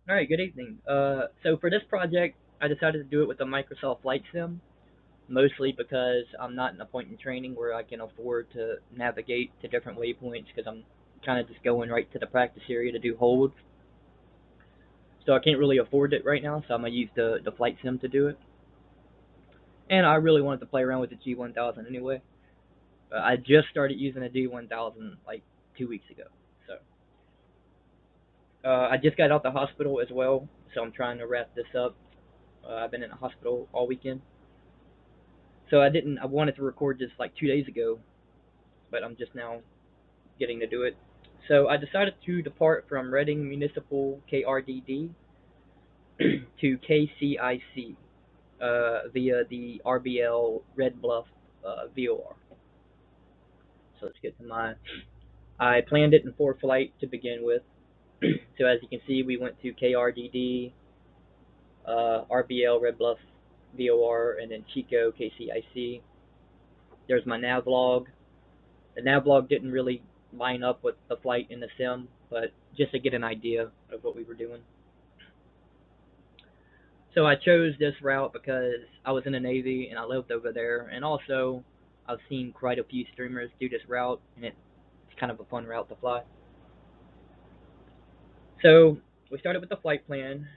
All right, good evening. So for this project, I decided to do it with the Microsoft Flight Sim, mostly because I'm not in a point in training where I can afford to navigate to different waypoints because I'm kind of just going right to the practice area to do holds. So I can't really afford it right now, so I'm gonna use the Flight Sim to do it. And I really wanted to play around with the G1000 anyway. I just started using the G1000 like 2 weeks ago, so I just got out the hospital as well, so I'm trying to wrap this up. I've been in the hospital all weekend. So I didn't. I wanted to record this like 2 days ago, but I'm just now getting to do it. So I decided to depart from Reading Municipal KRDD to KCIC via the RBL Red Bluff VOR. So let's get to my. I planned it in 4 flight to begin with. So as you can see, we went to KRDD, RBL Red Bluff VOR, and then Chico KCIC. There's my nav log. The nav log didn't really line up with the flight in the sim, but just to get an idea of what we were doing. So I chose this route because I was in the Navy and I lived over there, and also I've seen quite a few streamers do this route, and it's kind of a fun route to fly. So we started with the flight plan.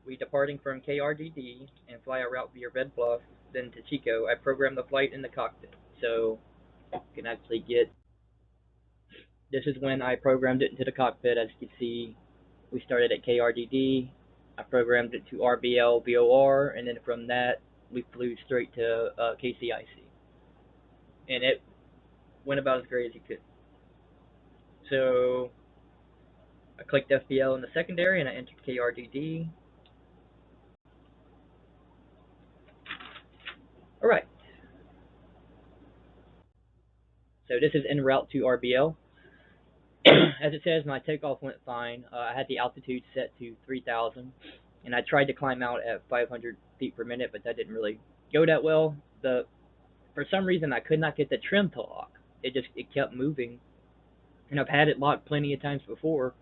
We departing from KRDD and fly a route via Red Bluff, then to Chico. I programmed the flight in the cockpit, so you can actually get. This is when I programmed it into the cockpit. As you can see, we started at KRDD. I programmed it to RBL VOR, and then from that, we flew straight to KCIC. And it went about as great as it could. So I clicked FBL in the secondary, and I entered KRDD. All right. So this is en route to RBL. As it says, my takeoff went fine. I had the altitude set to 3,000, and I tried to climb out at 500 feet per minute, but that didn't really go that well. For some reason, I could not get the trim to lock. It kept moving, and I've had it locked plenty of times before,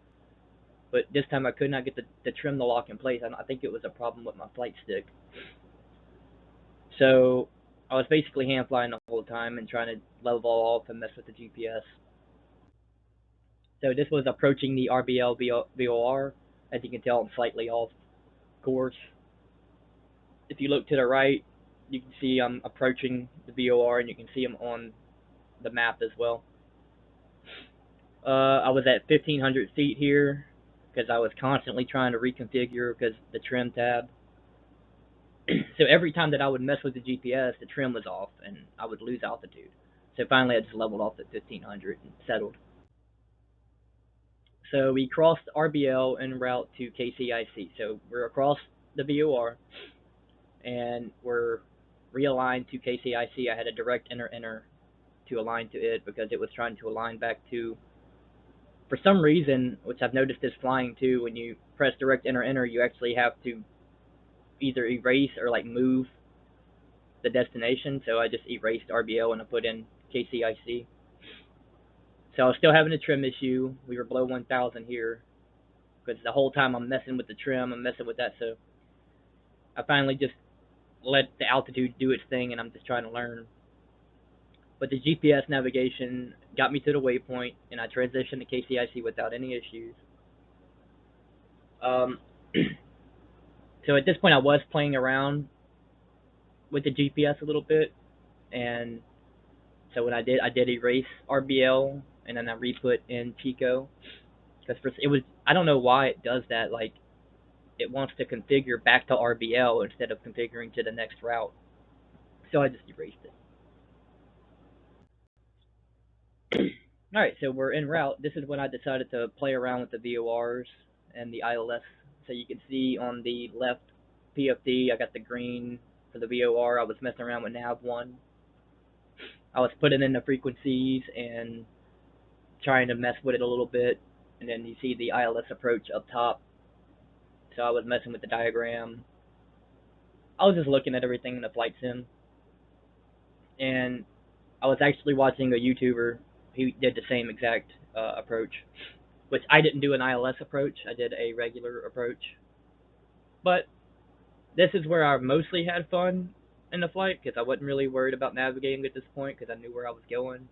but this time I could not get the trim to lock in place. I think it was a problem with my flight stick. So I was basically hand flying the whole time and trying to level off and mess with the GPS. So this was approaching the RBL VOR. As you can tell, I'm slightly off course. If you look to the right, you can see I'm approaching the VOR, and you can see them on the map as well. I was at 1,500 feet here because I was constantly trying to reconfigure because the trim tab. So every time that I would mess with the GPS, the trim was off and I would lose altitude. So finally, I just leveled off at 1,500 and settled. So we crossed RBL en route to KCIC. So we're across the VOR and we're realigned to KCIC. I had a direct enter to align to it because it was trying to align back to, for some reason, which I've noticed this flying too, when you press direct enter, you actually have to either erase or like move the destination. So I just erased RBL and I put in KCIC. So I was still having a trim issue. We were below 1,000 here because the whole time I'm messing with the trim, I'm messing with that. So I finally just let the altitude do its thing, and I'm just trying to learn. But the GPS navigation got me to the waypoint, and I transitioned to KCIC without any issues. So at this point, I was playing around with the GPS a little bit, and so when I did erase RBL, and then I re-put in Chico, because it was, I don't know why it does that. Like, it wants to configure back to RBL instead of configuring to the next route. So I just erased it. Alright, so we're en route. This is when I decided to play around with the VORs and the ILS. So you can see on the left PFD, I got the green for the VOR. I was messing around with nav1. I was putting in the frequencies and trying to mess with it a little bit. And then you see the ILS approach up top. So I was messing with the diagram. I was just looking at everything in the flight sim. And I was actually watching a YouTuber. He did the same exact approach, which I didn't do an ILS approach. I did a regular approach. But this is where I mostly had fun in the flight because I wasn't really worried about navigating at this point because I knew where I was going,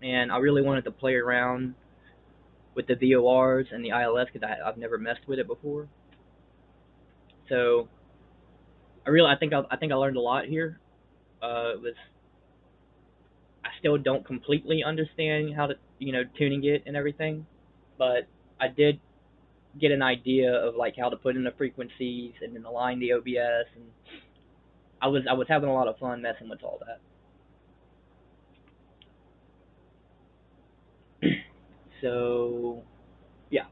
and I really wanted to play around with the VORs and the ILS because I've never messed with it before. So I think I learned a lot here. It was I still don't completely understand how to tuning it and everything, but I did get an idea of like how to put in the frequencies and then align the OBS, and I was having a lot of fun messing with all that. So yeah,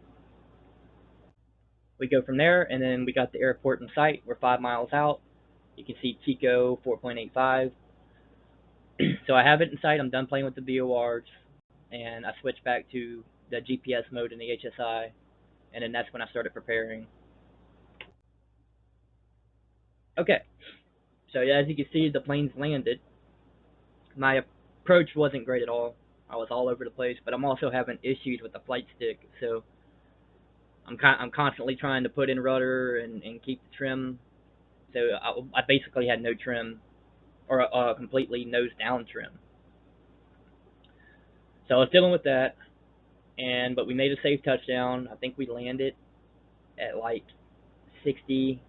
we go from there, and then we got the airport in sight. We're 5 miles out. You can see Chico 4.85. So I have it in sight. I'm done playing with the VORs, and I switched back to the GPS mode in the HSI, and then that's when I started preparing. Okay, so yeah, as you can see, the plane's landed. My approach wasn't great at all. I was all over the place, but I'm also having issues with the flight stick, so I'm constantly trying to put in rudder and keep the trim. So I basically had no trim or a completely nose down trim. So I was dealing with that, but we made a safe touchdown. I think we landed at like 60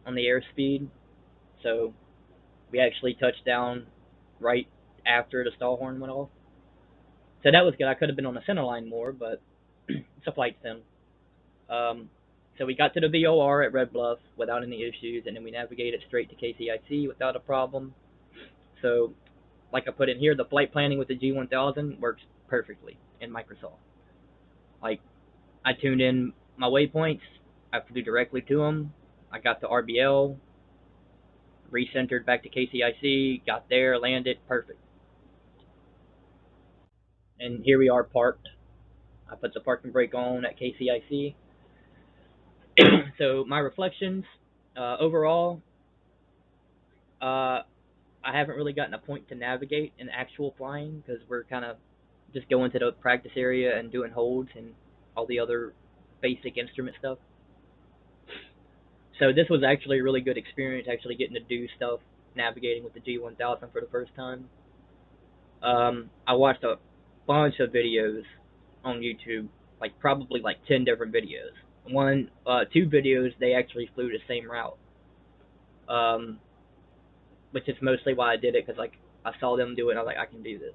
on the airspeed, so we actually touched down right after the stall horn went off. So that was good. I could have been on the center line more, but it's a flight sim. Um, so we got to the VOR at Red Bluff without any issues, and then we navigated straight to KCIC without a problem. So, like I put in here, the flight planning with the G1000 works perfectly in Microsoft. Like, I tuned in my waypoints, I flew directly to them, I got the RBL, recentered back to KCIC, got there, landed, perfect. And here we are parked. I put the parking brake on at KCIC. So my reflections, overall, uh, I haven't really gotten a point to navigate in actual flying because we're kind of just going to the practice area and doing holds and all the other basic instrument stuff. So this was actually a really good experience, actually getting to do stuff navigating with the G1000 for the first time. I watched a bunch of videos on YouTube, like probably like 10 different videos. Two videos they actually flew the same route, um, which is mostly why I did it because like I saw them do it and I was like I can do this,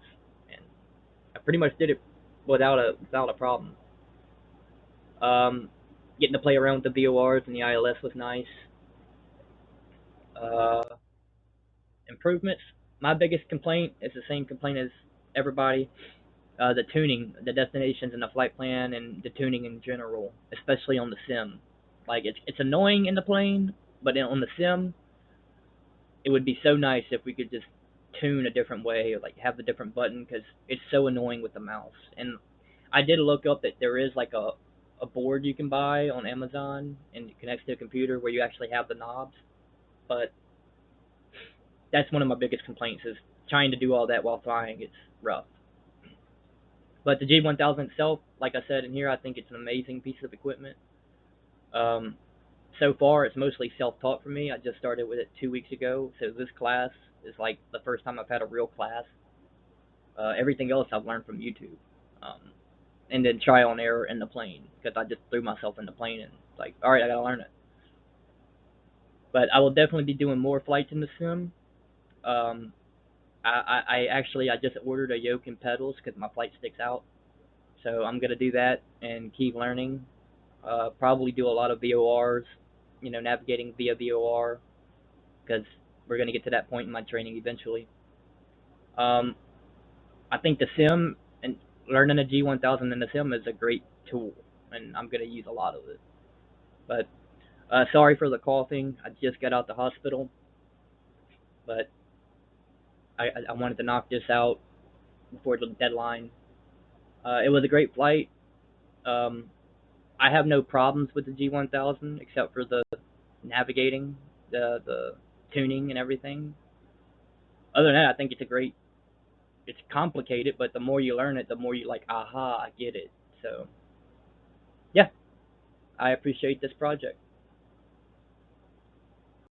and I pretty much did it without a problem. Um, Getting to play around with the VORs and the ILS was nice. Uh, Improvements. My biggest complaint is the same complaint as everybody. The tuning, the destinations and the flight plan, and the tuning in general, especially on the sim. Like it's annoying in the plane, but on the sim, it would be so nice if we could just tune a different way, or like have a different button, because it's so annoying with the mouse. And I did look up that there is like a board you can buy on Amazon and it connects to a computer where you actually have the knobs, but that's one of my biggest complaints is trying to do all that while flying. It's rough. But the G1000 itself, like I said in here, I think it's an amazing piece of equipment. Um, so far, it's mostly self-taught for me. I just started with it 2 weeks ago, so this class is like the first time I've had a real class. Everything else I've learned from YouTube, um, and then trial and error in the plane because I just threw myself in the plane and like, all right, I gotta learn it. But I will definitely be doing more flights in the sim. Um, I actually I just ordered a yoke and pedals because my flight sticks out, so I'm gonna do that and keep learning. Probably do a lot of VORs, navigating via VOR because we're gonna get to that point in my training eventually. Um, I think the sim and learning a G1000 in the sim is a great tool, and I'm gonna use a lot of it. But sorry for the coughing. I just got out the hospital, but I wanted to knock this out before the deadline. It was a great flight. Um, I have no problems with the G1000 except for the navigating, the tuning and everything. Other than that, I think it's a great. It's complicated, but the more you learn it, the more you like, aha, I get it. So yeah, I appreciate this project.